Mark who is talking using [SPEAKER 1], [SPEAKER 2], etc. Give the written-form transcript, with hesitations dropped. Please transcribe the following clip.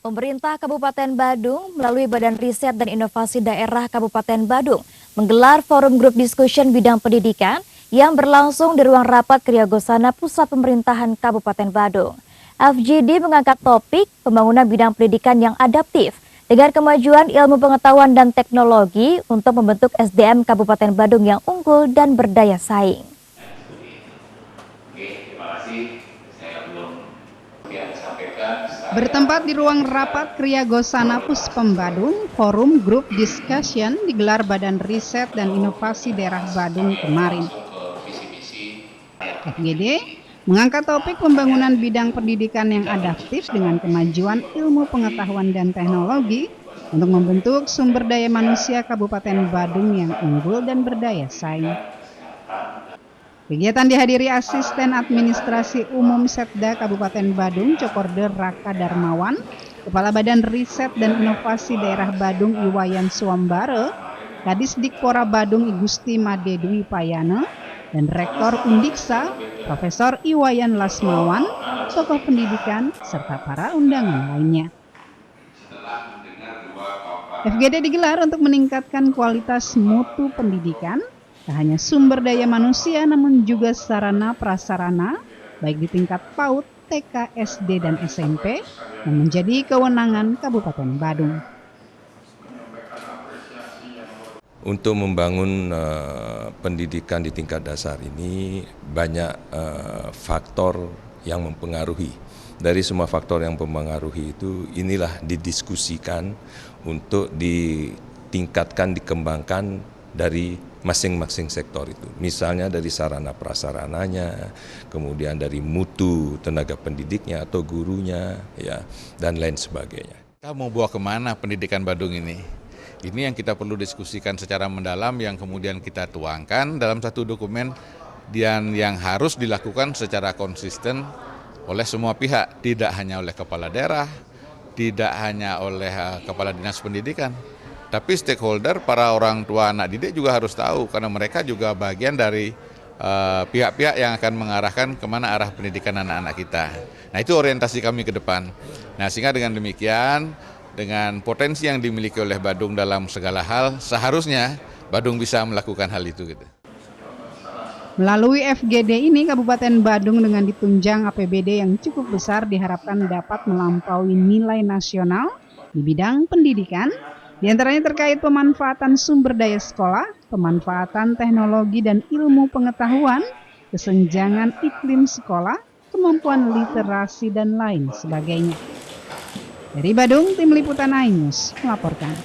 [SPEAKER 1] Pemerintah Kabupaten Badung melalui Badan Riset dan Inovasi Daerah Kabupaten Badung menggelar forum grup discussion bidang pendidikan yang berlangsung di ruang rapat Kriagosana Pusat Pemerintahan Kabupaten Badung. FGD mengangkat topik pembangunan bidang pendidikan yang adaptif dengan kemajuan ilmu pengetahuan dan teknologi untuk membentuk SDM Kabupaten Badung yang unggul dan berdaya saing.
[SPEAKER 2] Bertempat di ruang rapat Kriagosana Puspem Badung, forum grup discussion digelar Badan Riset dan Inovasi Daerah Badung kemarin. FGD mengangkat topik pembangunan bidang pendidikan yang adaptif dengan kemajuan ilmu pengetahuan dan teknologi untuk membentuk sumber daya manusia Kabupaten Badung yang unggul dan berdaya saing. Kegiatan dihadiri Asisten Administrasi Umum Setda Kabupaten Badung, Cokorder Raka Darmawan, Kepala Badan Riset dan Inovasi Daerah Badung Iwayan Suambare, Kadis Dikpora Badung Igusti Made Dwi Payana, dan Rektor Undiksa, Profesor Iwayan Lasmawan, tokoh pendidikan, serta para undangan lainnya. FGD digelar untuk meningkatkan kualitas mutu pendidikan, tak hanya sumber daya manusia namun juga sarana prasarana, baik di tingkat PAUD, TK, SD, dan SMP, yang menjadi kewenangan Kabupaten Badung.
[SPEAKER 3] Untuk membangun pendidikan di tingkat dasar ini banyak faktor yang mempengaruhi. Dari semua faktor yang mempengaruhi itu inilah didiskusikan untuk ditingkatkan, dikembangkan dari masing-masing sektor itu. Misalnya dari sarana prasarananya, kemudian dari mutu tenaga pendidiknya atau gurunya, ya, dan lain sebagainya.
[SPEAKER 4] Kita mau bawa kemana pendidikan Badung ini? Ini yang kita perlu diskusikan secara mendalam yang kemudian kita tuangkan dalam satu dokumen dan yang harus dilakukan secara konsisten oleh semua pihak, tidak hanya oleh kepala daerah, tidak hanya oleh kepala dinas pendidikan, tapi stakeholder, para orang tua anak didik juga harus tahu karena mereka juga bagian dari pihak-pihak yang akan mengarahkan kemana arah pendidikan anak-anak kita. Nah, itu orientasi kami ke depan. Nah, sehingga dengan demikian, dengan potensi yang dimiliki oleh Badung dalam segala hal, seharusnya Badung bisa melakukan hal itu.
[SPEAKER 2] Melalui FGD ini, Kabupaten Badung dengan ditunjang APBD yang cukup besar diharapkan dapat melampaui nilai nasional di bidang pendidikan, diantaranya terkait pemanfaatan sumber daya sekolah, pemanfaatan teknologi dan ilmu pengetahuan, kesenjangan iklim sekolah, kemampuan literasi, dan lain sebagainya. Dari Badung, Tim Liputan iNews melaporkan.